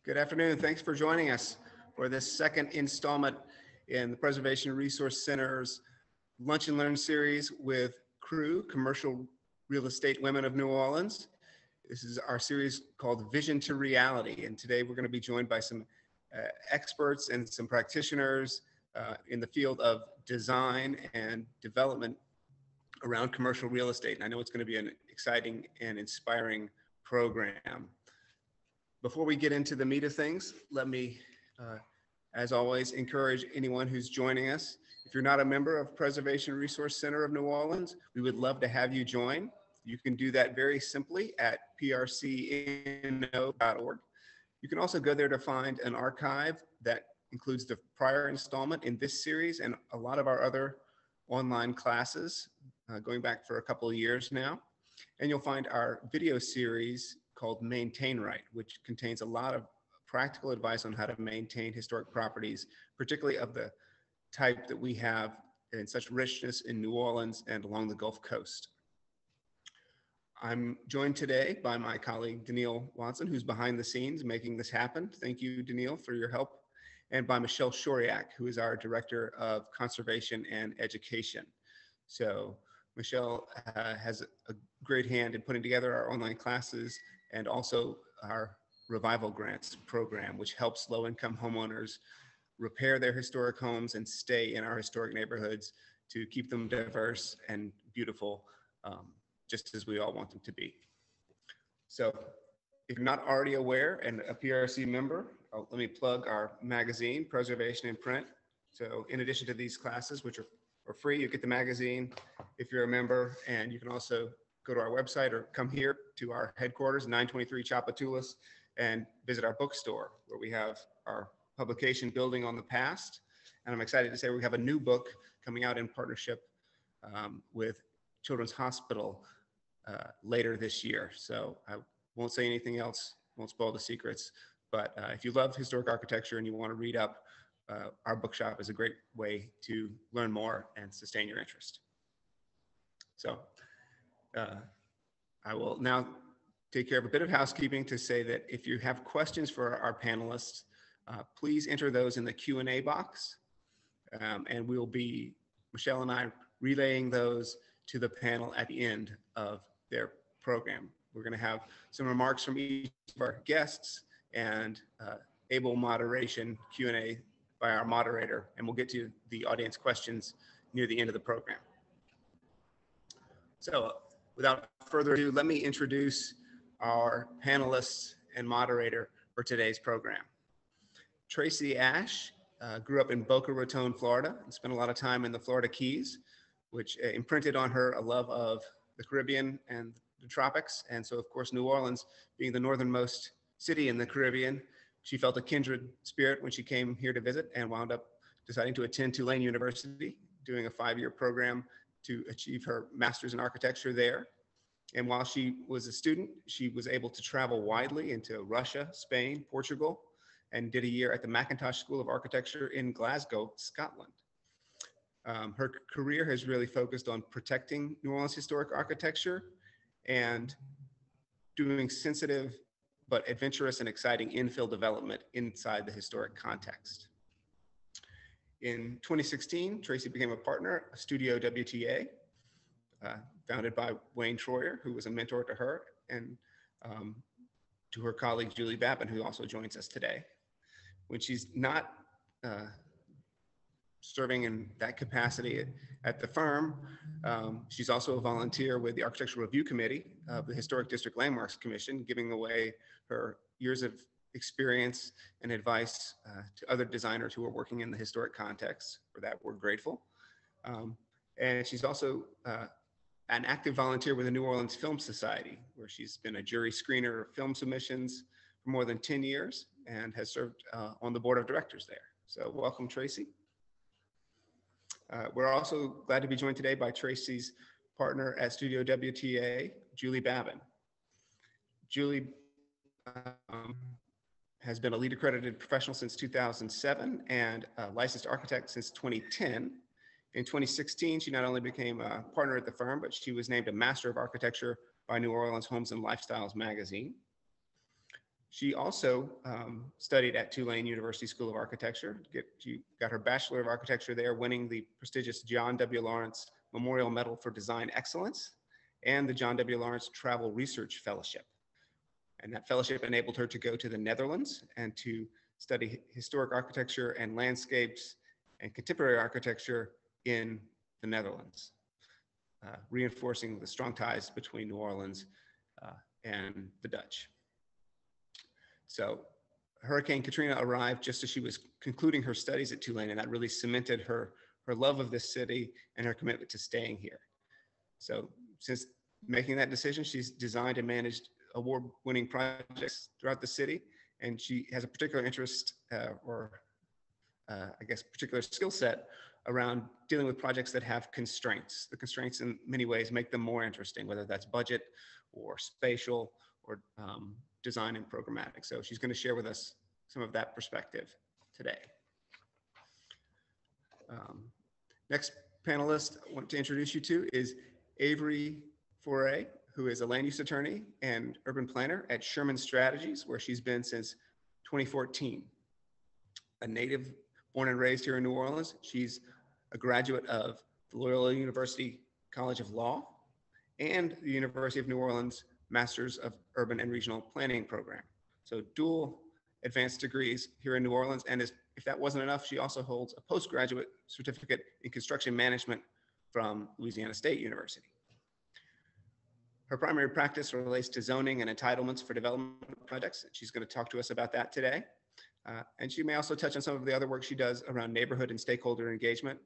Good afternoon. Thanks for joining us for this second installment in the Preservation Resource Center's Lunch and Learn series with CREW, Commercial Real Estate Women of New Orleans. This is our series called Vision to Reality. And today we're going to be joined by some experts and some practitioners in the field of design and development around commercial real estate. And I know it's going to be an exciting and inspiring program. Before we get into the meat of things, let me, as always, encourage anyone who's joining us. If you're not a member of Preservation Resource Center of New Orleans, we would love to have you join. You can do that very simply at prcno.org. You can also go there to find an archive that includes the prior installment in this series and a lot of our other online classes going back for a couple of years now. And you'll find our video series called Maintain Right, which contains a lot of practical advice on how to maintain historic properties, particularly of the type that we have in such richness in New Orleans and along the Gulf Coast. I'm joined today by my colleague, Danielle Watson, who's behind the scenes making this happen. Thank you, Danielle, for your help. And by Michelle Shoriak, who is our Director of Conservation and Education. So Michelle has a great hand in putting together our online classes and also our Revival Grants program, which helps low-income homeowners repair their historic homes and stay in our historic neighborhoods to keep them diverse and beautiful, just as we all want them to be. So if you're not already aware and a PRC member, let me plug our magazine, Preservation in Print. So in addition to these classes, which are free, you get the magazine if you're a member, and you can also go to our website or come here to our headquarters, 923 Tchoupitoulas, and visit our bookstore where we have our publication Building on the Past. And I'm excited to say we have a new book coming out in partnership with Children's Hospital later this year. So I won't say anything else, won't spoil the secrets, but if you love historic architecture and you want to read up, our bookshop is a great way to learn more and sustain your interest. So I will now take care of a bit of housekeeping to say that if you have questions for our panelists, please enter those in the Q&A box. And we'll be, Michelle and I, relaying those to the panel at the end of their program. We're going to have some remarks from each of our guests and able moderation Q&A by our moderator, and we'll get to the audience questions near the end of the program. So without further ado, let me introduce our panelists and moderator for today's program. Tracey Ash grew up in Boca Raton, Florida, and spent a lot of time in the Florida Keys, which imprinted on her a love of the Caribbean and the tropics. And so, of course, New Orleans, being the northernmost city in the Caribbean, she felt a kindred spirit when she came here to visit and wound up deciding to attend Tulane University, doing a 5-year program to achieve her master's in architecture there. And while she was a student, she was able to travel widely into Russia, Spain, Portugal, and did a year at the Mackintosh School of Architecture in Glasgow, Scotland. Her career has really focused on protecting New Orleans historic architecture and doing sensitive but adventurous and exciting infill development inside the historic context. In 2016, Tracey became a partner at Studio WTA, founded by Wayne Troyer, who was a mentor to her, and to her colleague, Julie Babin, who also joins us today. When she's not serving in that capacity at the firm, she's also a volunteer with the Architectural Review Committee of the Historic District Landmarks Commission, giving away her years of experience and advice to other designers who are working in the historic context. For that, we're grateful. And she's also an active volunteer with the New Orleans Film Society, where she's been a jury screener of film submissions for more than 10 years and has served on the board of directors there. So welcome, Tracey. We're also glad to be joined today by Tracey's partner at Studio WTA, Julie Babin. Julie has been a LEED accredited professional since 2007 and a licensed architect since 2010. In 2016, she not only became a partner at the firm, but she was named a Master of Architecture by New Orleans Homes and Lifestyles magazine. She also studied at Tulane University School of Architecture. She got her Bachelor of Architecture there, winning the prestigious John W. Lawrence Memorial Medal for Design Excellence and the John W. Lawrence Travel Research Fellowship. And that fellowship enabled her to go to the Netherlands and to study historic architecture and landscapes and contemporary architecture in the Netherlands, reinforcing the strong ties between New Orleans and the Dutch. So Hurricane Katrina arrived just as she was concluding her studies at Tulane, and that really cemented her love of this city and her commitment to staying here. So since making that decision, she's designed and managed award-winning projects throughout the city, and she has a particular interest particular skill set around dealing with projects that have constraints. The constraints in many ways make them more interesting, whether that's budget or spatial or design and programmatic. So she's going to share with us some of that perspective today. Next panelist I want to introduce you to is Avery Foret, who is a land use attorney and urban planner at Sherman Strategies, where she's been since 2014. A native born and raised here in New Orleans, she's a graduate of the Loyola University College of Law and the University of New Orleans Masters of Urban and Regional Planning program. So dual advanced degrees here in New Orleans. And if that wasn't enough, she also holds a postgraduate certificate in construction management from Louisiana State University. Her primary practice relates to zoning and entitlements for development projects. She's going to talk to us about that today. And she may also touch on some of the other work she does around neighborhood and stakeholder engagement,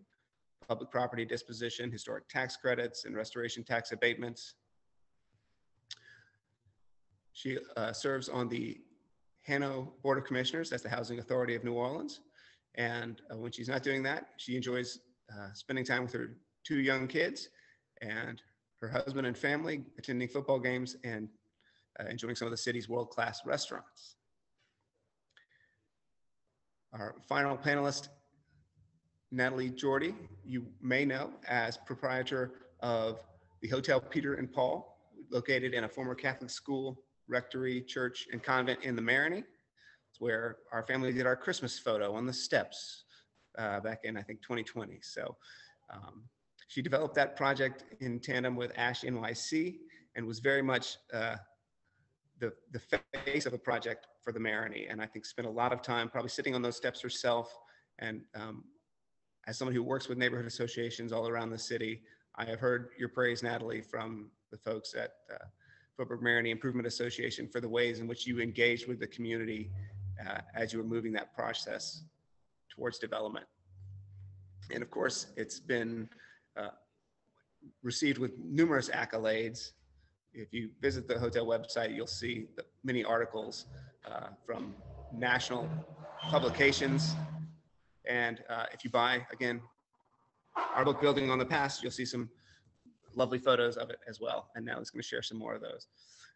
public property disposition, historic tax credits, and restoration tax abatements. She serves on the Hano Board of Commissioners, that's the Housing Authority of New Orleans. And when she's not doing that, she enjoys spending time with her 2 young kids and her husband and family, attending football games and enjoying some of the city's world-class restaurants. Our final panelist, Nathalie Jordi, you may know as proprietor of the Hotel Peter and Paul, located in a former Catholic school, rectory, church, and convent in the Marigny. It's where our family did our Christmas photo on the steps back in, I think, 2020. So she developed that project in tandem with Ash NYC and was very much the face of the project for the Marigny, and I think spent a lot of time probably sitting on those steps herself. And as someone who works with neighborhood associations all around the city, I have heard your praise, Nathalie, from the folks at Footbridge Marigny Improvement Association for the ways in which you engaged with the community as you were moving that process towards development. And of course, it's been received with numerous accolades. If you visit the hotel website, you'll see the many articles from national publications. And if you buy, again, our book, Building on the Past, you'll see some lovely photos of it as well. And Natalie's going to share some more of those.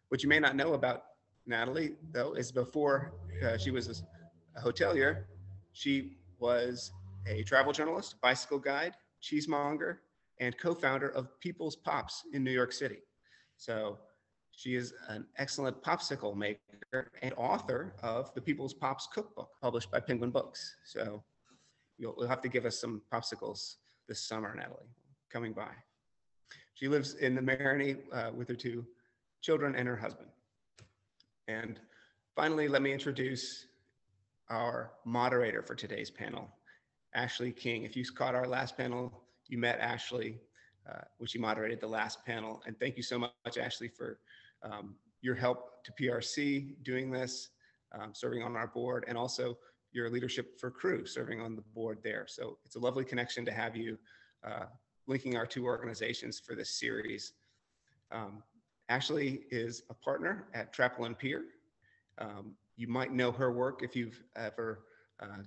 What you may not know about Nathalie, though, is before she was a hotelier, she was a travel journalist, bicycle guide, cheesemonger, and co-founder of People's Pops in New York City. So she is an excellent popsicle maker and author of the People's Pops cookbook, published by Penguin Books. So you'll have to give us some popsicles this summer, Nathalie, coming by. She lives in the Marigny with her 2 children and her husband. And finally, let me introduce our moderator for today's panel, Ashley King. If you caught our last panel, you met Ashley, when she moderated the last panel. And thank you so much, Ashley, for your help to PRC doing this, serving on our board, and also your leadership for Crew, serving on the board there. So it's a lovely connection to have you linking our 2 organizations for this series. Ashley is a partner at Trapolin-Peer. You might know her work if you've ever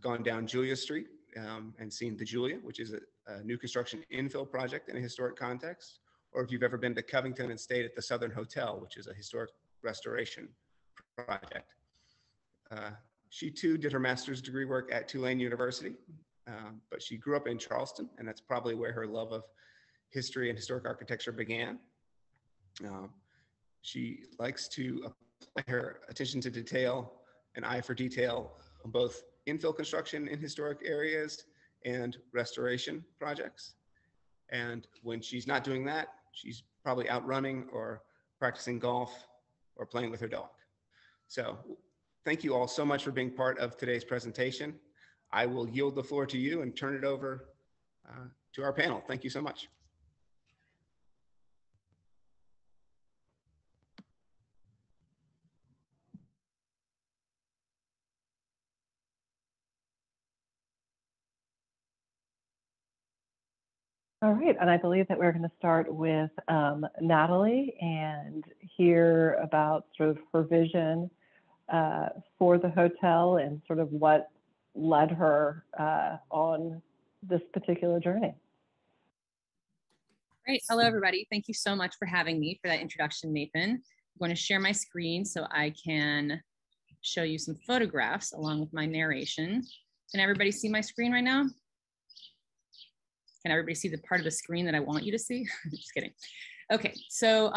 gone down Julia Street and seen the Julia, which is a new construction infill project in a historic context, or if you've ever been to Covington and stayed at the Southern Hotel, which is a historic restoration project. She too did her master's degree work at Tulane University, but she grew up in Charleston, and that's probably where her love of history and historic architecture began. She likes to her attention to detail, an eye for detail on both infill construction in historic areas and restoration projects. And when she's not doing that, she's probably out running or practicing golf or playing with her dog. So thank you all so much for being part of today's presentation. I will yield the floor to you and turn it over to our panel. Thank you so much. All right, and I believe that we're going to start with Nathalie and hear about sort of her vision for the hotel and sort of what led her on this particular journey. Great. Hello, everybody. Thank you so much for having me for that introduction, Nathan. I'm going to share my screen so I can show you some photographs along with my narration. Can everybody see my screen right now? Can everybody see the part of the screen that I want you to see? Just kidding. Okay, so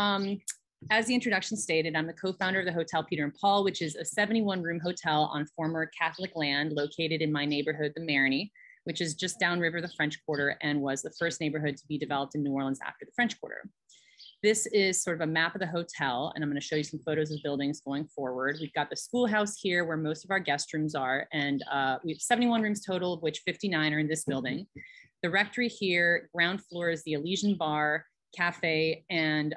as the introduction stated, I'm the co-founder of the Hotel Peter and Paul, which is a 71-room hotel on former Catholic land located in my neighborhood, the Marigny, which is just downriver the French Quarter and was the first neighborhood to be developed in New Orleans after the French Quarter. This is sort of a map of the hotel, and I'm going to show you some photos of buildings going forward. We've got the schoolhouse here where most of our guest rooms are, and we have 71 rooms total, of which 59 are in this building. The rectory here, ground floor, is the Elysian Bar, Cafe, and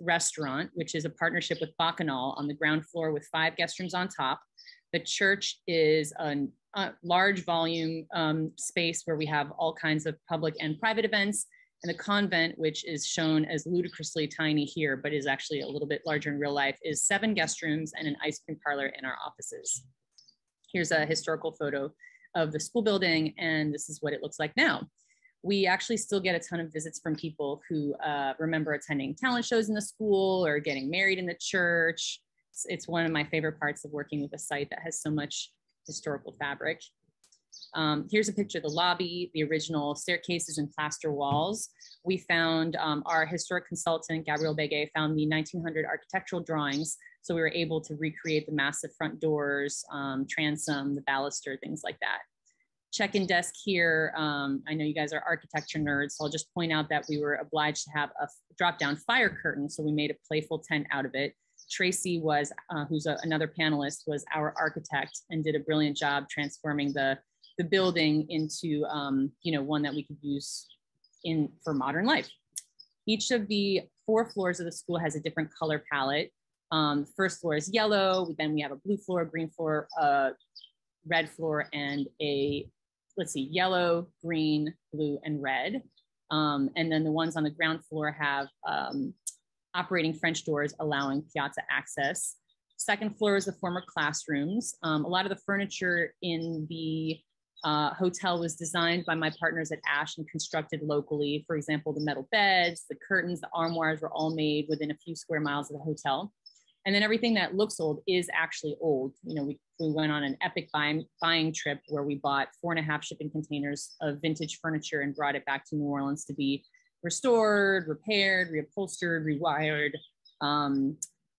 restaurant, which is a partnership with Bacchanal on the ground floor with 5 guest rooms on top. The church is a large volume space where we have all kinds of public and private events. And the convent, which is shown as ludicrously tiny here, but is actually a little bit larger in real life, is 7 guest rooms and an ice cream parlor in our offices. Here's a historical photo of the school building, and this is what it looks like now. We actually still get a ton of visits from people who remember attending talent shows in the school or getting married in the church. It's one of my favorite parts of working with a site that has so much historical fabric. Here's a picture of the lobby, the original staircases and plaster walls. We found, our historic consultant, Gabrielle Béguet, found the 1900 architectural drawings. So we were able to recreate the massive front doors, transom, the baluster, things like that. Check-in desk here. I know you guys are architecture nerds, so I'll just point out that we were obliged to have a drop-down fire curtain. So we made a playful tent out of it. Tracy was, who's another panelist, was our architect and did a brilliant job transforming the building into one that we could use for modern life. Each of the 4 floors of the school has a different color palette. First floor is yellow, then we have a blue floor, green floor, red floor, and a, let's see, yellow, green, blue, and red. And then the ones on the ground floor have operating French doors allowing piazza access. Second floor is the former classrooms. A lot of the furniture in the hotel was designed by my partners at Ash and constructed locally. For example, the metal beds, the curtains, the armoires were all made within a few square miles of the hotel. And then everything that looks old is actually old. You know, we went on an epic buying trip where we bought 4.5 shipping containers of vintage furniture and brought it back to New Orleans to be restored, repaired, reupholstered, rewired.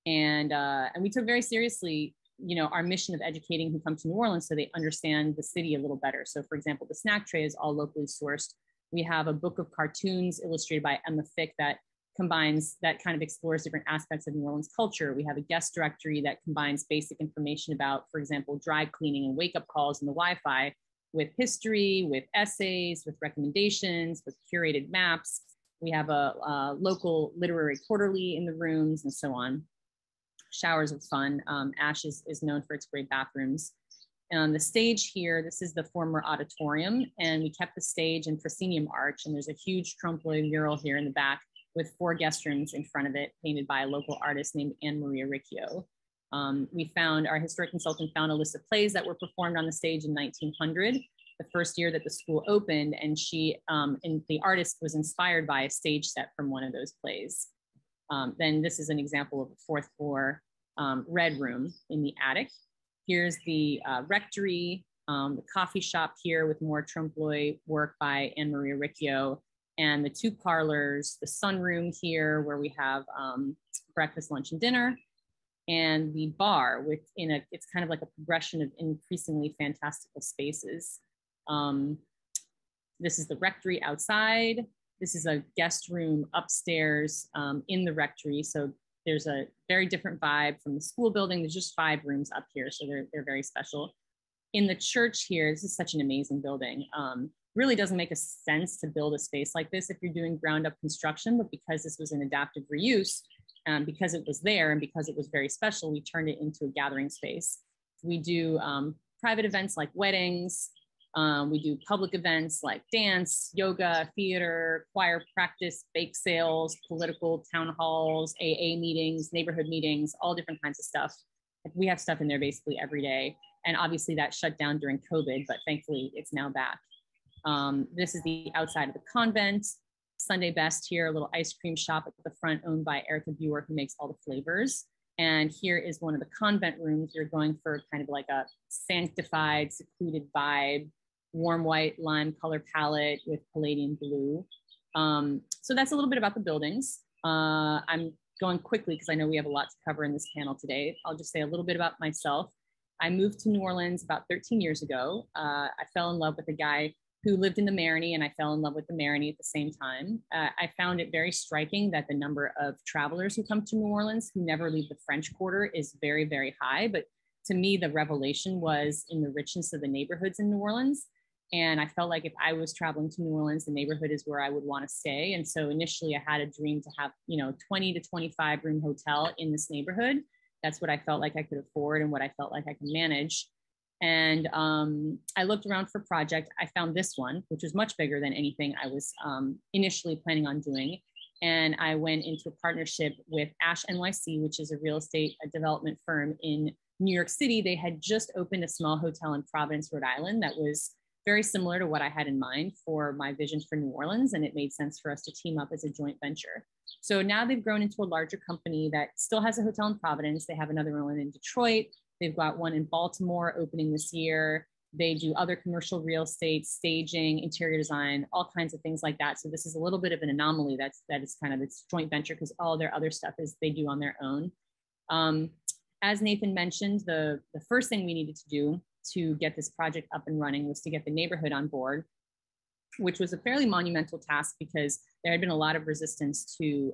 And we took very seriously, you know, our mission of educating who come to New Orleans so they understand the city a little better. So for example, the snack tray is all locally sourced. We have a book of cartoons illustrated by Emma Fick that kind of explores different aspects of New Orleans culture. We have a guest directory that combines basic information about, for example, dry cleaning and wake-up calls and the Wi-Fi with history, with essays, with recommendations, with curated maps. We have a local literary quarterly in the rooms and so on. Showers of fun. Ash is known for its great bathrooms. And on the stage here, this is the former auditorium, and we kept the stage in proscenium arch, and there's a huge trompe-l'oeil mural here in the back with 4 guest rooms in front of it, painted by a local artist named Anne-Maria Riccio. Our historic consultant found a list of plays that were performed on the stage in 1900, the first year that the school opened, and the artist was inspired by a stage set from one of those plays. Then this is an example of a 4th floor red room in the attic. Here's the rectory, the coffee shop here with more trompe-l'oeil work by Anne-Maria Riccio, and the 2 parlors, the sunroom here where we have breakfast, lunch, and dinner, and the bar within it's kind of like a progression of increasingly fantastical spaces. This is the rectory outside. This is a guest room upstairs in the rectory. So there's a very different vibe from the school building. There's just 5 rooms up here, so they're very special. In the church here, this is such an amazing building. Really doesn't make a sense to build a space like this if you're doing ground up construction, but because this was an adaptive reuse, because it was there and because it was very special, we turned it into a gathering space. We do private events like weddings. We do public events like dance, yoga, theater, choir practice, bake sales, political town halls, AA meetings, neighborhood meetings, all different kinds of stuff. We have stuff in there basically every day. And obviously that shut down during COVID, but thankfully it's now back. This is the outside of the convent. Sunday Best here, a little ice cream shop at the front owned by Erica Buer, who makes all the flavors. And here is one of the convent rooms. You're going for kind of like a sanctified, secluded vibe, warm white lime color palette with palladium blue. So that's a little bit about the buildings. I'm going quickly because I know we have a lot to cover in this panel today. I'll just say a little bit about myself. I moved to New Orleans about 13 years ago. I fell in love with a guy who lived in the Marigny, and I fell in love with the Marigny at the same time. I found it very striking that the number of travelers who come to New Orleans who never leave the French Quarter is very, very high. But to me, the revelation was in the richness of the neighborhoods in New Orleans. And I felt like if I was traveling to New Orleans, the neighborhood is where I would want to stay. And so initially I had a dream to have, 20 to 25 room hotel in this neighborhood. That's what I felt like I could afford and what I felt like I could manage. And I looked around for a project. I found this one, which was much bigger than anything I was initially planning on doing. And I went into a partnership with Ash NYC, which is a real estate development firm in New York City. They had just opened a small hotel in Providence, Rhode Island that was very similar to what I had in mind for my vision for New Orleans. And it made sense for us to team up as a joint venture. So now they've grown into a larger company that still has a hotel in Providence. They have another one in Detroit. They've got one in Baltimore opening this year. They do other commercial real estate, staging, interior design, all kinds of things like that. So this is a little bit of an anomaly that is kind of its joint venture because all their other stuff is they do on their own. As Nathan mentioned, the first thing we needed to do to get this project up and running was to get the neighborhood on board, which was a fairly monumental task because there had been a lot of resistance to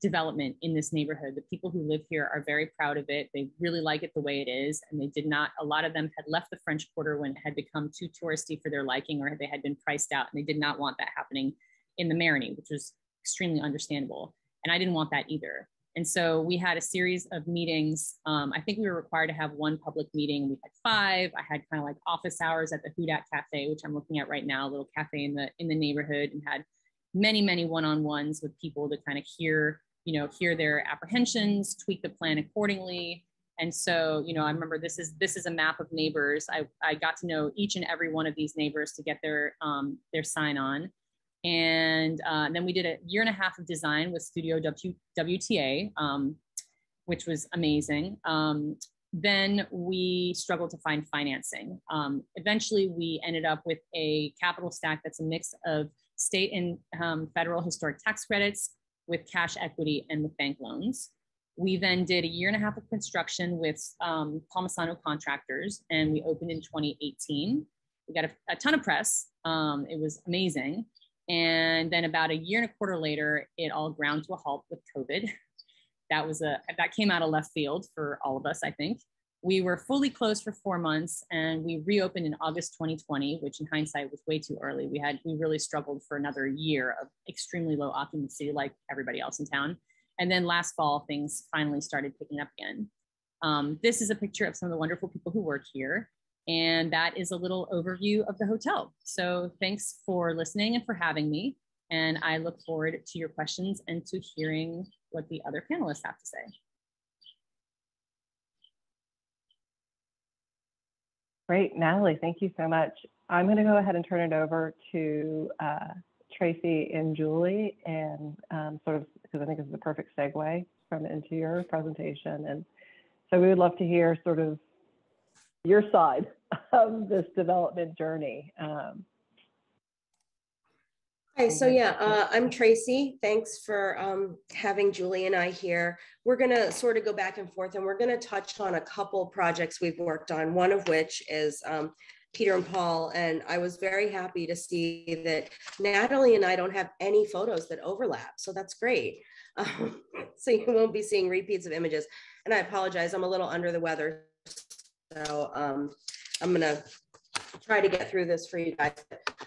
development in this neighborhood. The people who live here are very proud of it. They really like it the way it is. And they did not, a lot of them had left the French Quarter when it had become too touristy for their liking or they had been priced out. And they did not want that happening in the Marigny, which was extremely understandable. And I didn't want that either. And so we had a series of meetings. I think we were required to have one public meeting. We had 5. I had kind of like office hours at the Houdat Cafe, which I'm looking at right now, a little cafe in the neighborhood, and had many one-on-ones with people to kind of hear their apprehensions, tweak the plan accordingly. And so, I remember this is a map of neighbors. I got to know each and every one of these neighbors to get their sign on. And then we did a 1.5 years of design with Studio WTA, which was amazing. Then we struggled to find financing. Eventually, we ended up with a capital stack that's a mix of state and federal historic tax credits with cash equity and with bank loans. We then did a 1.5 years of construction with Palmisano contractors, and we opened in 2018. We got a ton of press. It was amazing. And then about 1.25 years later, it all ground to a halt with COVID. That came out of left field for all of us, I think. We were fully closed for 4 months, and we reopened in August 2020, which in hindsight was way too early. We really struggled for another year of extremely low occupancy, like everybody else in town. And then last fall, things finally started picking up again. This is a picture of some of the wonderful people who work here. And that is a little overview of the hotel. So thanks for listening and for having me. And I look forward to your questions and to hearing what the other panelists have to say. Great, Natalie, thank you so much. I'm going to go ahead and turn it over to Tracey and Julie, and sort of, because I think this is the perfect segue into your presentation. And so we would love to hear sort of your side of this development journey. Hi, so yeah, I'm Tracy. Thanks for having Julie and I here. We're gonna sort of go back and forth, and we're gonna touch on a couple projects we've worked on, one of which is Peter and Paul, and I was very happy to see that Natalie and I don't have any photos that overlap, so that's great. So you won't be seeing repeats of images, and I apologize, I'm a little under the weather, so I'm gonna try to get through this for you guys.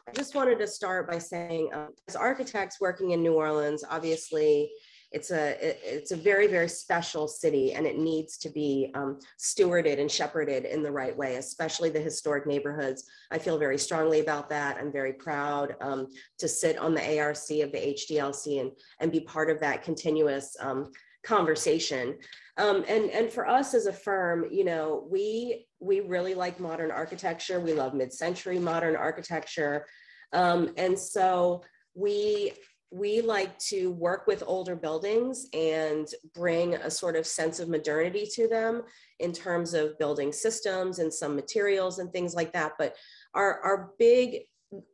I just wanted to start by saying, as architects working in New Orleans, obviously it's a very, very special city, and it needs to be stewarded and shepherded in the right way, especially the historic neighborhoods. I feel very strongly about that. I'm very proud to sit on the ARC of the HDLC and be part of that continuous conversation. And for us as a firm, you know, we really like modern architecture. We love mid-century modern architecture. And so we like to work with older buildings and bring a sort of sense of modernity to them in terms of building systems and some materials and things like that. But our big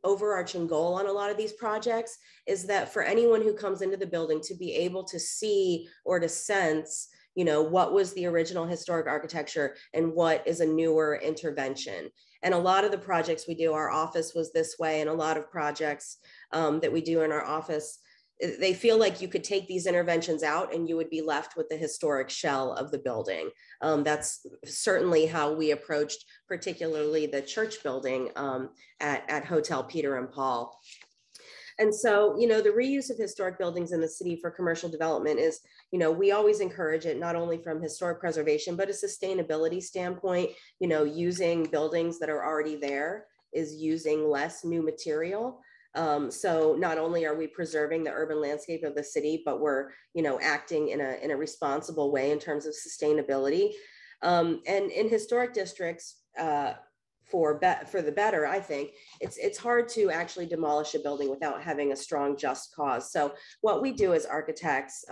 overarching goal on a lot of these projects is that for anyone who comes into the building to be able to see or to sense, you know, what was the original historic architecture and what is a newer intervention. And a lot of the projects we do, our office was this way, and a lot of projects that we do in our office, they feel like you could take these interventions out and you would be left with the historic shell of the building. That's certainly how we approached particularly the church building at Hotel Peter and Paul. And so, you know, the reuse of historic buildings in the city for commercial development is, you know, we always encourage it, not only from historic preservation, but a sustainability standpoint. You know, using buildings that are already there is using less new material. So not only are we preserving the urban landscape of the city, but we're, you know, acting in a responsible way in terms of sustainability. And in historic districts, for the better, I think it's hard to actually demolish a building without having a strong just cause. So what we do as architects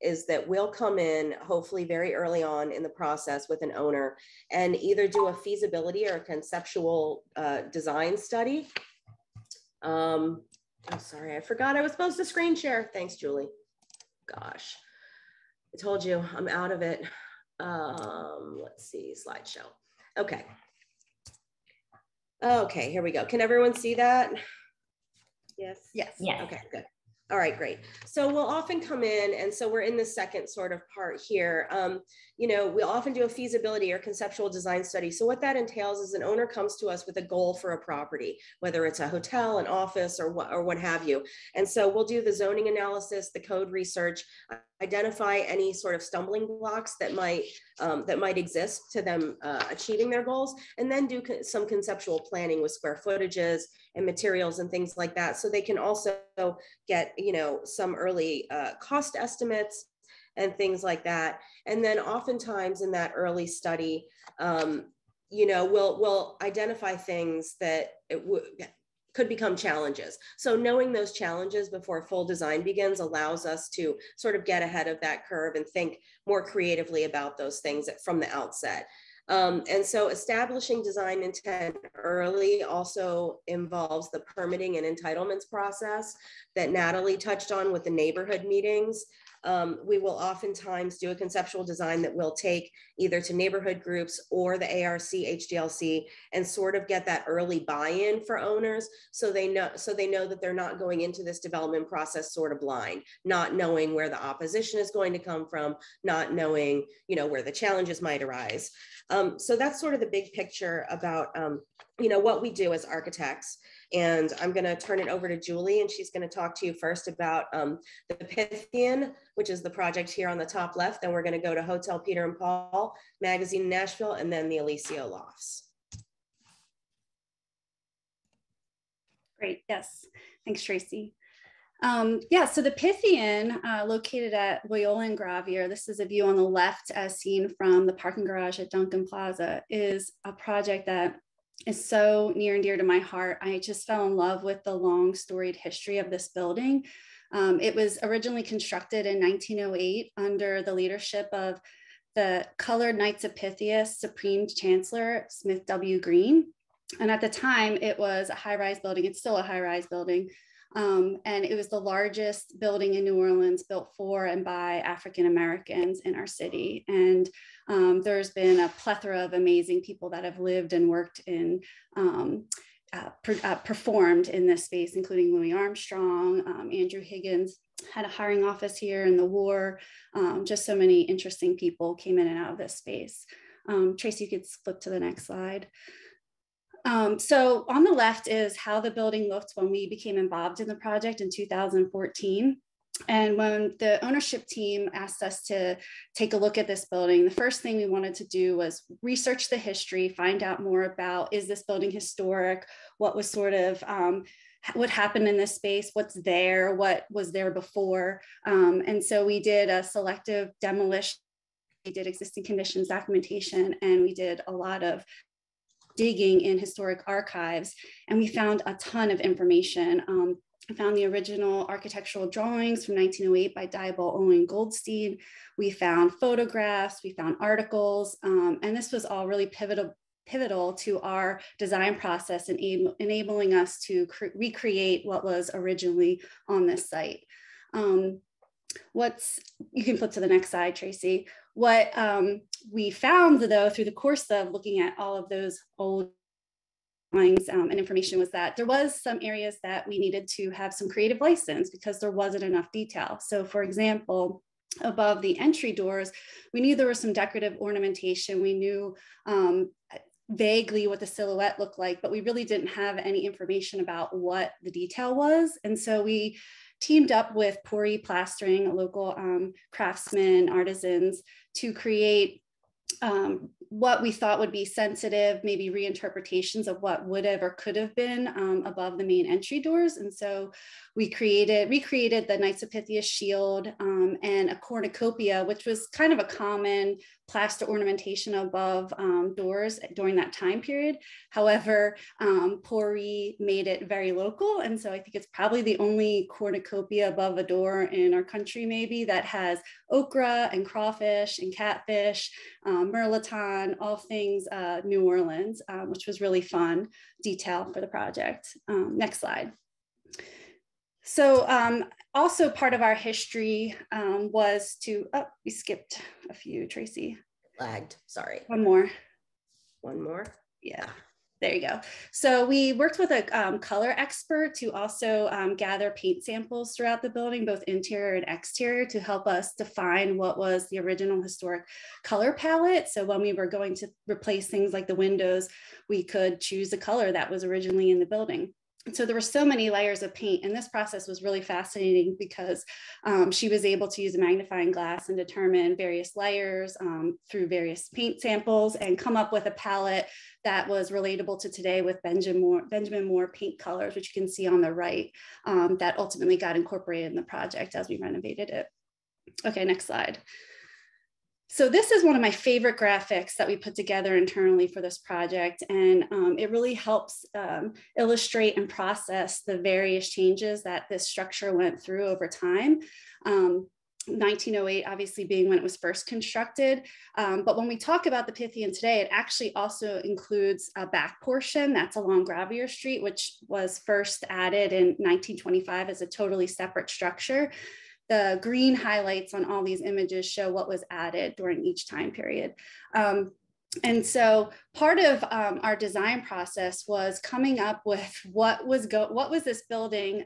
is that we'll come in hopefully very early on in the process with an owner and either do a feasibility or a conceptual design study. I'm sorry, I forgot I was supposed to screen share. Thanks, Julie. Gosh, I told you I'm out of it. Let's see, slideshow. Okay. Okay, here we go. Can everyone see that? Yes. Yes. Yes. Okay, good. All right, great. So we'll often come in, and so we're in the second sort of part here. You know, we'll often do a feasibility or conceptual design study. So what that entails is an owner comes to us with a goal for a property, whether it's a hotel, an office, or what have you. And so we'll do the zoning analysis, the code research, identify any sort of stumbling blocks that might exist to them achieving their goals, and then do some conceptual planning with square footages and materials and things like that. So they can also get, you know, some early cost estimates and things like that. And then oftentimes in that early study, you know, we'll identify things that could become challenges. So knowing those challenges before full design begins allows us to sort of get ahead of that curve and think more creatively about those things from the outset. And so establishing design intent early also involves the permitting and entitlements process that Natalie touched on with the neighborhood meetings. We will oftentimes do a conceptual design that we'll take either to neighborhood groups or the ARC, HDLC, and sort of get that early buy-in for owners so they know that they're not going into this development process sort of blind, not knowing where the opposition is going to come from, not knowing, you know, where the challenges might arise. So that's sort of the big picture about, you know, what we do as architects. And I'm going to turn it over to Julie, and she's going to talk to you first about the Pythian, which is the project here on the top left. Then we're going to go to Hotel Peter and Paul, Magazine Nashville, and then the Alicio Lofts. Great. Yes. Thanks, Tracy. Yeah, so the Pythian, located at Loyola and Gravier, this is a view on the left as seen from the parking garage at Duncan Plaza, is a project that is so near and dear to my heart. I just fell in love with the long storied history of this building. It was originally constructed in 1908 under the leadership of the Colored Knights of Pythias Supreme Chancellor Smith W. Green. And at the time, it was a high-rise building. It's still a high-rise building. And it was the largest building in New Orleans built for and by African Americans in our city. And there's been a plethora of amazing people that have lived and worked in, performed in this space, including Louis Armstrong, Andrew Higgins had a hiring office here in the war. Just so many interesting people came in and out of this space. Tracey, you could flip to the next slide. So on the left is how the building looked when we became involved in the project in 2014. And when the ownership team asked us to take a look at this building, the first thing we wanted to do was research the history, find out more about, is this building historic? What was sort of, what happened in this space? What's there? What was there before? And so we did a selective demolition. We did existing conditions documentation, and we did a lot of digging in historic archives, and we found a ton of information. I found the original architectural drawings from 1908 by Diebel, Owen Goldstein. We found photographs, we found articles, and this was all really pivotal to our design process and enabling us to recreate what was originally on this site. You can flip to the next slide, Tracey. What we found, though, through the course of looking at all of those old drawings and information, was that there was some areas that we needed to have some creative license because there wasn't enough detail. So, for example, above the entry doors, we knew there was some decorative ornamentation. We knew vaguely what the silhouette looked like, but we really didn't have any information about what the detail was. And so we teamed up with Pori Plastering, a local craftsmen, artisans, to create what we thought would be sensitive, maybe reinterpretations of what would have or could have been above the main entry doors. And so we recreated the Knights of Pythias shield and a cornucopia, which was kind of a common plaster ornamentation above doors during that time period. However, Pori made it very local. And so I think it's probably the only cornucopia above a door in our country, maybe, that has okra and crawfish and catfish, mirliton, all things New Orleans, which was really fun detail for the project. Next slide. So also part of our history was to, oh, we skipped a few, Tracey. Lagged, sorry. One more. One more? Yeah, there you go. So we worked with a color expert to also gather paint samples throughout the building, both interior and exterior, to help us define what was the original historic color palette. So when we were going to replace things like the windows, we could choose a color that was originally in the building. And so there were so many layers of paint, and this process was really fascinating because she was able to use a magnifying glass and determine various layers through various paint samples and come up with a palette that was relatable to today with Benjamin Moore paint colors, which you can see on the right, that ultimately got incorporated in the project as we renovated it. Okay, next slide. So this is one of my favorite graphics that we put together internally for this project. And it really helps illustrate and process the various changes that this structure went through over time. 1908 obviously being when it was first constructed. But when we talk about the Pythian today, it actually also includes a back portion that's along Gravier Street, which was first added in 1925 as a totally separate structure. The green highlights on all these images show what was added during each time period. And so part of our design process was coming up with what was this building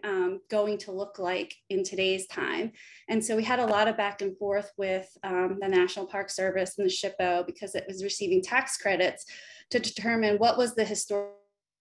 going to look like in today's time. And so we had a lot of back and forth with the National Park Service and the SHPO, because it was receiving tax credits, to determine what was the historic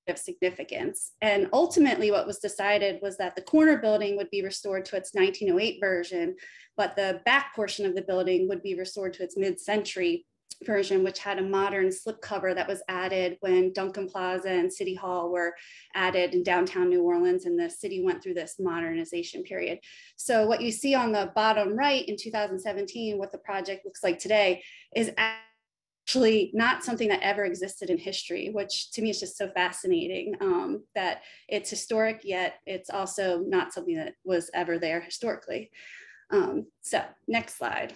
of significance. And ultimately what was decided was that the corner building would be restored to its 1908 version, but the back portion of the building would be restored to its mid-century version, which had a modern slipcover that was added when Duncan Plaza and City Hall were added in downtown New Orleans, and the city went through this modernization period. So what you see on the bottom right in 2017, what the project looks like today, is actually not something that ever existed in history, which to me is just so fascinating, that it's historic, yet it's also not something that was ever there historically. So next slide.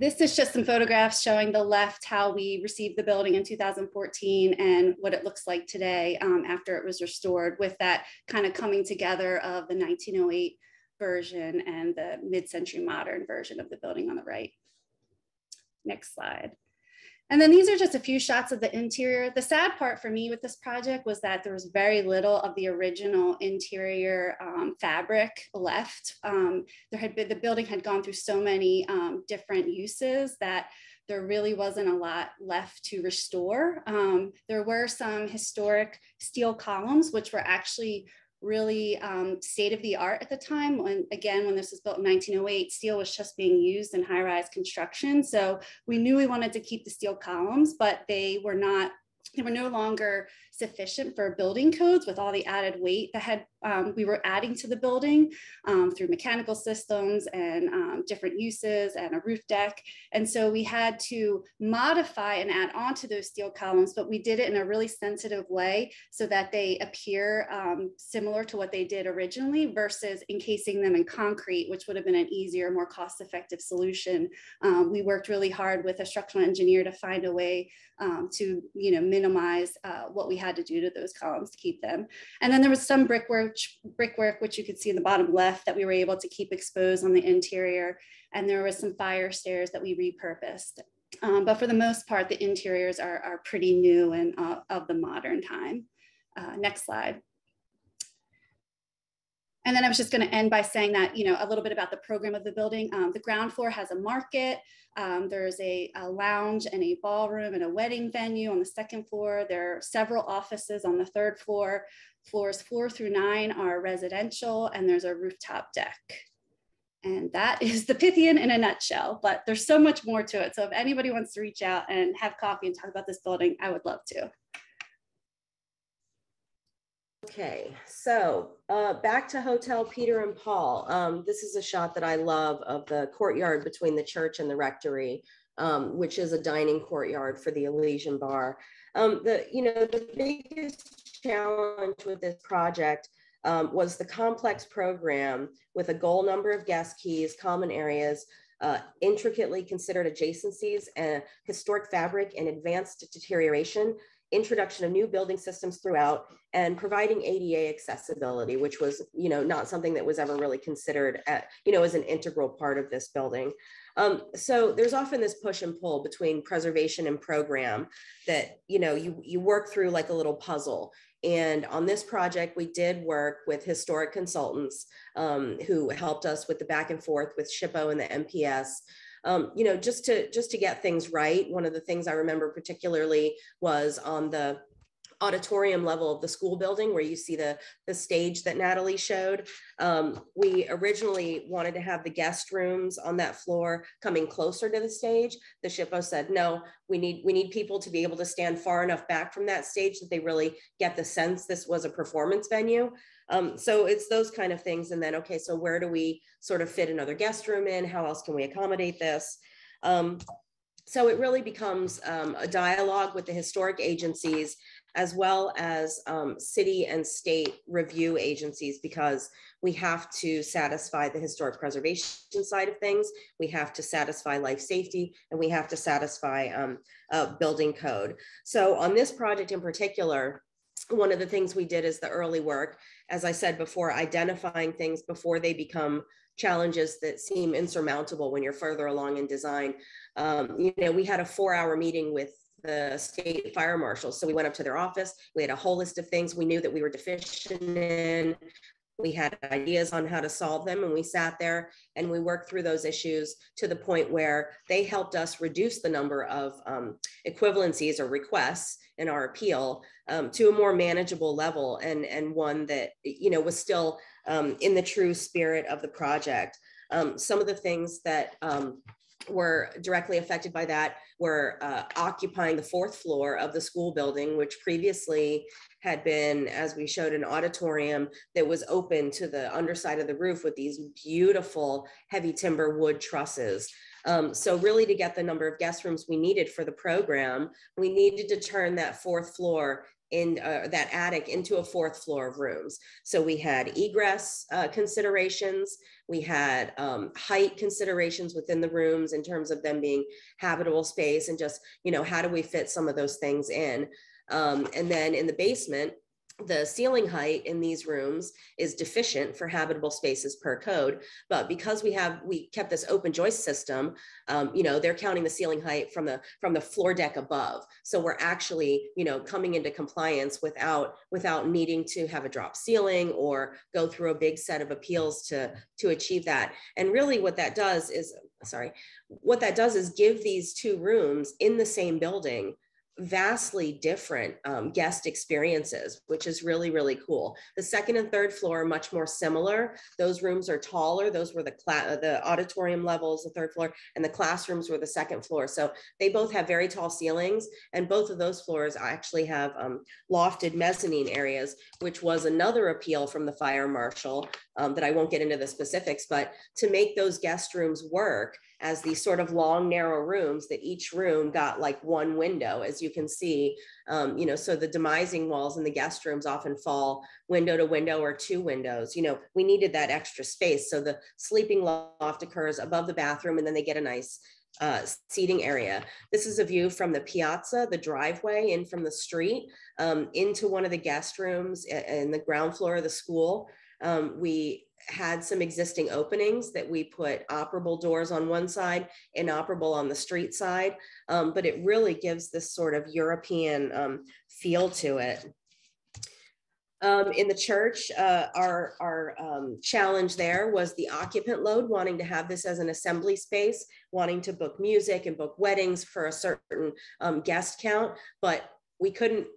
this is just some photographs showing the left how we received the building in 2014 and what it looks like today after it was restored, with that kind of coming together of the 1908 version and the mid-century modern version of the building on the right. Next slide. And then these are just a few shots of the interior. The sad part for me with this project was that there was very little of the original interior fabric left. The building had gone through so many different uses that there really wasn't a lot left to restore. There were some historic steel columns, which were actually really state of the art at the time. When this was built in 1908, steel was just being used in high-rise construction. So we knew we wanted to keep the steel columns, but they were no longer sufficient for building codes with all the added weight that we were adding to the building through mechanical systems and different uses and a roof deck. And so we had to modify and add on to those steel columns, but we did it in a really sensitive way so that they appear similar to what they did originally versus encasing them in concrete, which would have been an easier, more cost-effective solution. We worked really hard with a structural engineer to find a way to minimize what we had to do to those columns to keep them. And then there was some brickwork, which you could see in the bottom left, that we were able to keep exposed on the interior. And there was some fire stairs that we repurposed. But for the most part, the interiors are pretty new and of the modern time. Next slide. And then I was just going to end by saying that, a little bit about the program of the building. The ground floor has a market. There's a lounge and a ballroom and a wedding venue on the second floor. There are several offices on the third floor. Floors 4 through 9 are residential, and there's a rooftop deck. And that is the Pythian in a nutshell, but there's so much more to it. So if anybody wants to reach out and have coffee and talk about this building, I would love to. Okay, so back to Hotel Peter and Paul. This is a shot that I love of the courtyard between the church and the rectory, which is a dining courtyard for the Elysian Bar. The biggest challenge with this project was the complex program with a goal number of guest keys, common areas, intricately considered adjacencies, and historic fabric and advanced deterioration, introduction of new building systems throughout, and providing ADA accessibility, which was, not something that was ever really considered as an integral part of this building. So there's often this push and pull between preservation and program that, you work through like a little puzzle. And on this project, we did work with historic consultants who helped us with the back and forth with SHPO and the MPS. Just to get things right. One of the things I remember particularly was on the auditorium level of the school building, where you see the stage that Nathalie showed. We originally wanted to have the guest rooms on that floor coming closer to the stage. The SHPO said, no, we need people to be able to stand far enough back from that stage that they really get the sense this was a performance venue. So it's those kind of things. And then, okay, so where do we sort of fit another guest room in? How else can we accommodate this? So it really becomes a dialogue with the historic agencies, as well as city and state review agencies, because we have to satisfy the historic preservation side of things. We have to satisfy life safety, and we have to satisfy building code. So on this project in particular, one of the things we did is the early work, as I said before, identifying things before they become challenges that seem insurmountable when you're further along in design. We had a 4-hour meeting with the state fire marshal. So we went up to their office. We had a whole list of things we knew that we were deficient in. We had ideas on how to solve them, and we sat there and we worked through those issues to the point where they helped us reduce the number of equivalencies or requests in our appeal to a more manageable level, and one that was still in the true spirit of the project. Some of the things that were directly affected by that were occupying the 4th floor of the school building, which previously had been, as we showed, an auditorium that was open to the underside of the roof with these beautiful heavy timber wood trusses. So really, to get the number of guest rooms we needed for the program, we needed to turn that 4th floor in that attic into a 4th floor of rooms. So we had egress considerations, we had height considerations within the rooms in terms of them being habitable space, and just, you know, how do we fit some of those things in? And then in the basement, the ceiling height in these rooms is deficient for habitable spaces per code, but because we kept this open joist system, you know, they're counting the ceiling height from the floor deck above. So we're actually, you know, coming into compliance without needing to have a drop ceiling or go through a big set of appeals to achieve that. And really what that does is, give these 2 rooms in the same building vastly different guest experiences, which is really, really cool. The 2nd and 3rd floor are much more similar. Those rooms are taller. Those were the auditorium levels, the 3rd floor, and the classrooms were the 2nd floor. So they both have very tall ceilings, and both of those floors actually have lofted mezzanine areas, which was another appeal from the fire marshal that I won't get into the specifics, but to make those guest rooms work as these sort of long, narrow rooms that each room got like 1 window, as you can see, you know, so the demising walls in the guest rooms often fall window to window or 2 windows. You know, we needed that extra space. So the sleeping loft occurs above the bathroom, and then they get a nice seating area. This is a view from the piazza, the driveway in from the street, into one of the guest rooms in the ground floor of the school. We had some existing openings that we put operable doors on one side, inoperable on the street side, but it really gives this sort of European feel to it. In the church, our challenge there was the occupant load, wanting to have this as an assembly space, wanting to book music and book weddings for a certain guest count, but we couldn't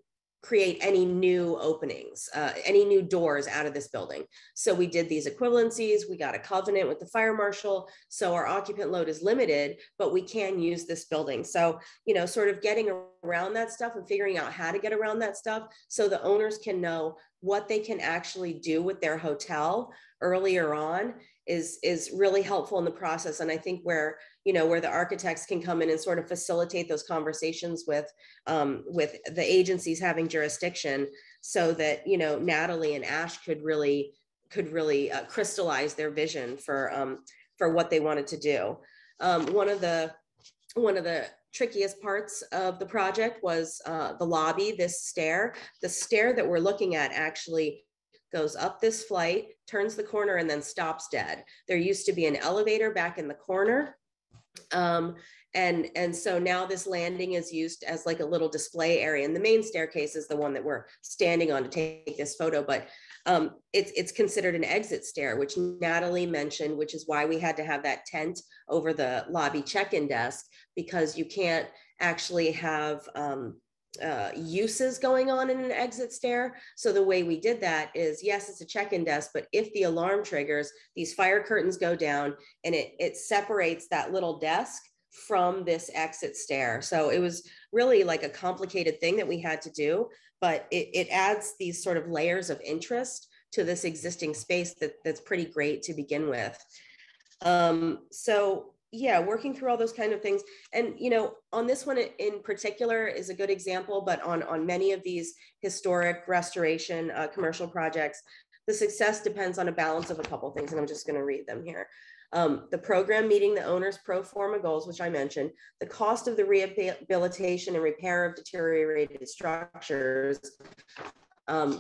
create any new openings, any new doors out of this building. So we did these equivalencies, we got a covenant with the fire marshal, so our occupant load is limited, but we can use this building. So, you know, sort of getting around that stuff and figuring out how to get around that stuff so the owners can know what they can actually do with their hotel earlier on is really helpful in the process. And I think where the architects can come in and sort of facilitate those conversations with the agencies having jurisdiction, so that, you know, Nathalie and Ash could really crystallize their vision for what they wanted to do. One of the trickiest parts of the project was the lobby, this stair. The stair that we're looking at actually goes up this flight, turns the corner, and then stops dead. There used to be an elevator back in the corner. And so now this landing is used as like a little display area. And the main staircase is the one that we're standing on to take this photo, but it's considered an exit stair, which Nathalie mentioned, which is why we had to have that tent over the lobby check-in desk, because you can't actually have uses going on in an exit stair. So the way we did that is, yes, it's a check-in desk, but if the alarm triggers, these fire curtains go down and it separates that little desk from this exit stair. So it was really like a complicated thing that we had to do, but it adds these sort of layers of interest to this existing space that's pretty great to begin with. So yeah, working through all those kind of things. And, you know, on this one in particular is a good example, but on many of these historic restoration commercial projects, the success depends on a balance of a couple of things. And I'm just going to read them here. The program meeting the owner's pro forma goals, which I mentioned, the cost of the rehabilitation and repair of deteriorated structures,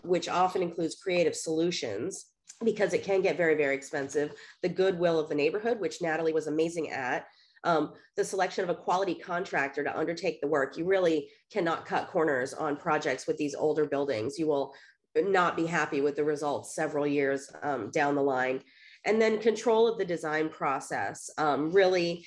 which often includes creative solutions, because it can get very, very expensive. The goodwill of the neighborhood, which Nathalie was amazing at. The selection of a quality contractor to undertake the work. You really cannot cut corners on projects with these older buildings. You will not be happy with the results several years down the line. And then control of the design process, really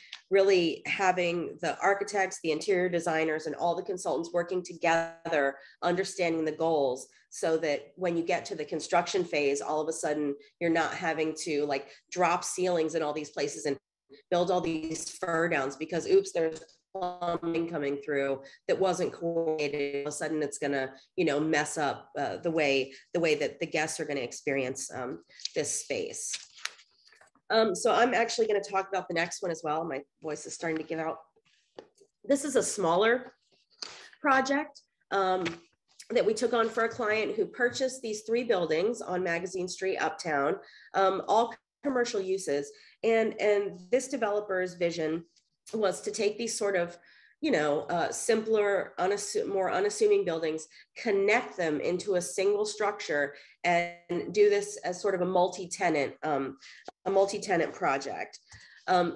having the architects, the interior designers, and all the consultants working together, understanding the goals, so that when you get to the construction phase, all of a sudden you're not having to like drop ceilings in all these places and build all these fur downs because, oops, there's plumbing coming through that wasn't coordinated. All of a sudden it's gonna, you know, mess up the way that the guests are gonna experience this space. So I'm actually going to talk about the next one as well. My voice is starting to give out. This is a smaller project. that we took on for a client who purchased these 3 buildings on Magazine Street, Uptown, all commercial uses. And this developer's vision was to take these sort of, simpler, more unassuming buildings, connect them into a single structure, and do this as sort of a multi-tenant project.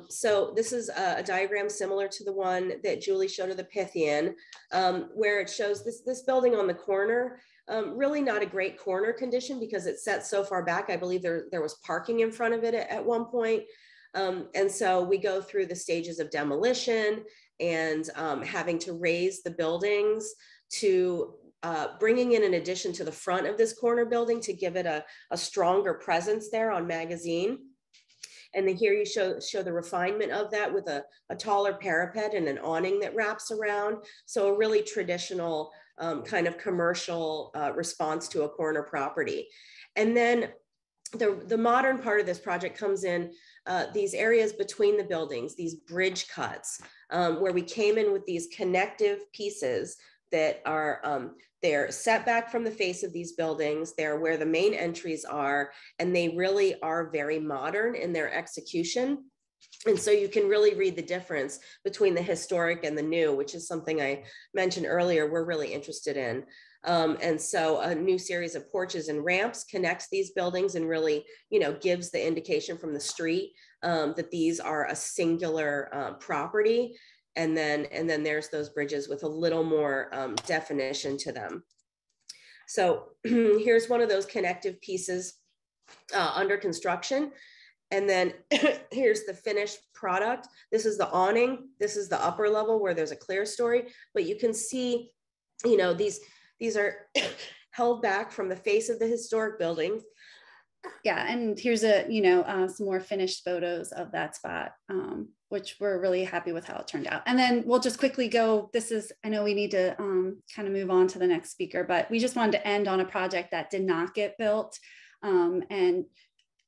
So this is a diagram similar to the one that Julie showed of the Pythian, where it shows this building on the corner. Really not a great corner condition because it's set so far back. I believe there was parking in front of it at one point. And so we go through the stages of demolition and having to raise the buildings to bringing in an addition to the front of this corner building to give it a stronger presence there on Magazine. And then here you show the refinement of that with a taller parapet and an awning that wraps around. So a really traditional kind of commercial response to a corner property. And then the modern part of this project comes in these areas between the buildings, these bridge cuts, where we came in with these connective pieces that are they're set back from the face of these buildings. They're where the main entries are, and they really are very modern in their execution. And so you can really read the difference between the historic and the new, which is something I mentioned earlier we're really interested in. And so a new series of porches and ramps connects these buildings and really, gives the indication from the street that these are a singular property. And then there's those bridges with a little more definition to them. So here's one of those connective pieces under construction. And then here's the finished product. This is the awning. This is the upper level where there's a clear story, but you can see, these are held back from the face of the historic building. Yeah, and here's some more finished photos of that spot, which we're really happy with how it turned out. And then we'll just quickly go, I know we need to kind of move on to the next speaker, but we just wanted to end on a project that did not get built. And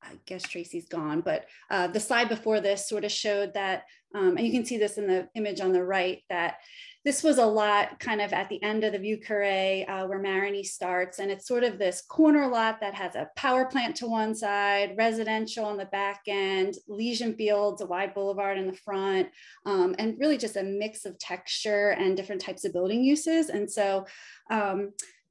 I guess Tracy's gone, but the slide before this sort of showed that, and you can see this in the image on the right, that this was a lot kind of at the end of the Vieux Carré where Marigny starts. And it's sort of this corner lot that has a power plant to one side, residential on the back end, Elysian Fields, a wide boulevard in the front, and really just a mix of texture and different types of building uses. And so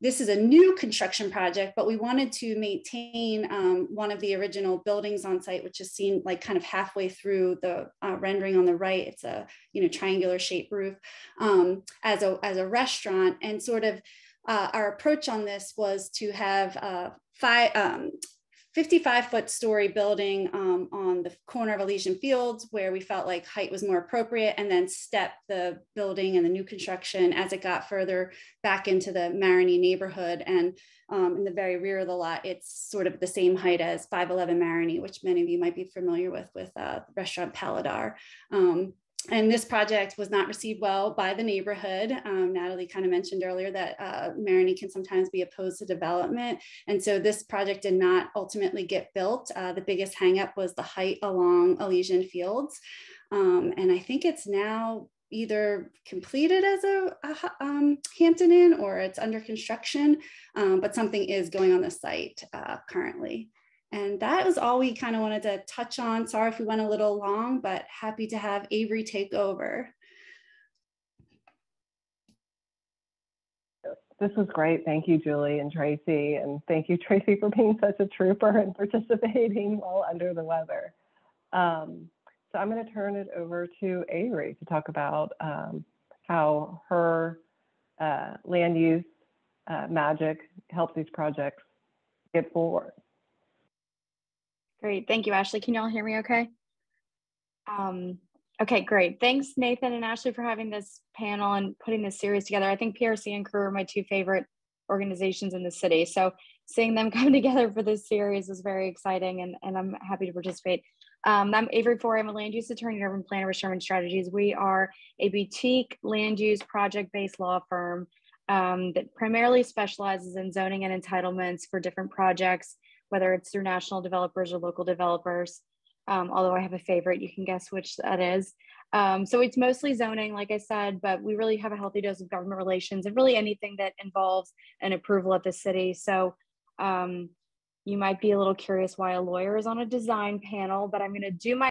this is a new construction project, but we wanted to maintain one of the original buildings on site, which is seen like kind of halfway through the rendering on the right. It's a triangular shaped roof as a restaurant. And sort of our approach on this was to have 55-foot story building on the corner of Elysian Fields, where we felt like height was more appropriate, and then step the building and the new construction as it got further back into the Marigny neighborhood. And in the very rear of the lot, it's sort of the same height as 511 Marigny, which many of you might be familiar with restaurant Paladar. And this project was not received well by the neighborhood. Nathalie kind of mentioned earlier that Marigny can sometimes be opposed to development. And so this project did not ultimately get built. The biggest hangup was the height along Elysian Fields. And I think it's now either completed as a Hampton Inn or it's under construction, but something is going on the site currently. And that was all we kind of wanted to touch on. Sorry if we went a little long, but happy to have Avery take over. This was great. Thank you, Julie and Tracy. And thank you, Tracy, for being such a trooper and participating while under the weather. So I'm going to turn it over to Avery to talk about how her land use magic helps these projects get forward. Great. Thank you, Ashley. Can you all hear me okay? Okay, great. Thanks, Nathan and Ashley, for having this panel and putting this series together. I think PRC and Crew are my two favorite organizations in the city. So seeing them come together for this series is very exciting, and I'm happy to participate. I'm Avery Foret. I'm a land use attorney and urban planner with Sherman Strategies. We are a boutique land use project-based law firm that primarily specializes in zoning and entitlements for different projects, whether it's through national developers or local developers. although I have a favorite, you can guess which that is. So it's mostly zoning, like I said, but we really have a healthy dose of government relations and really anything that involves an approval at the city. So you might be a little curious why a lawyer is on a design panel, but I'm going to do my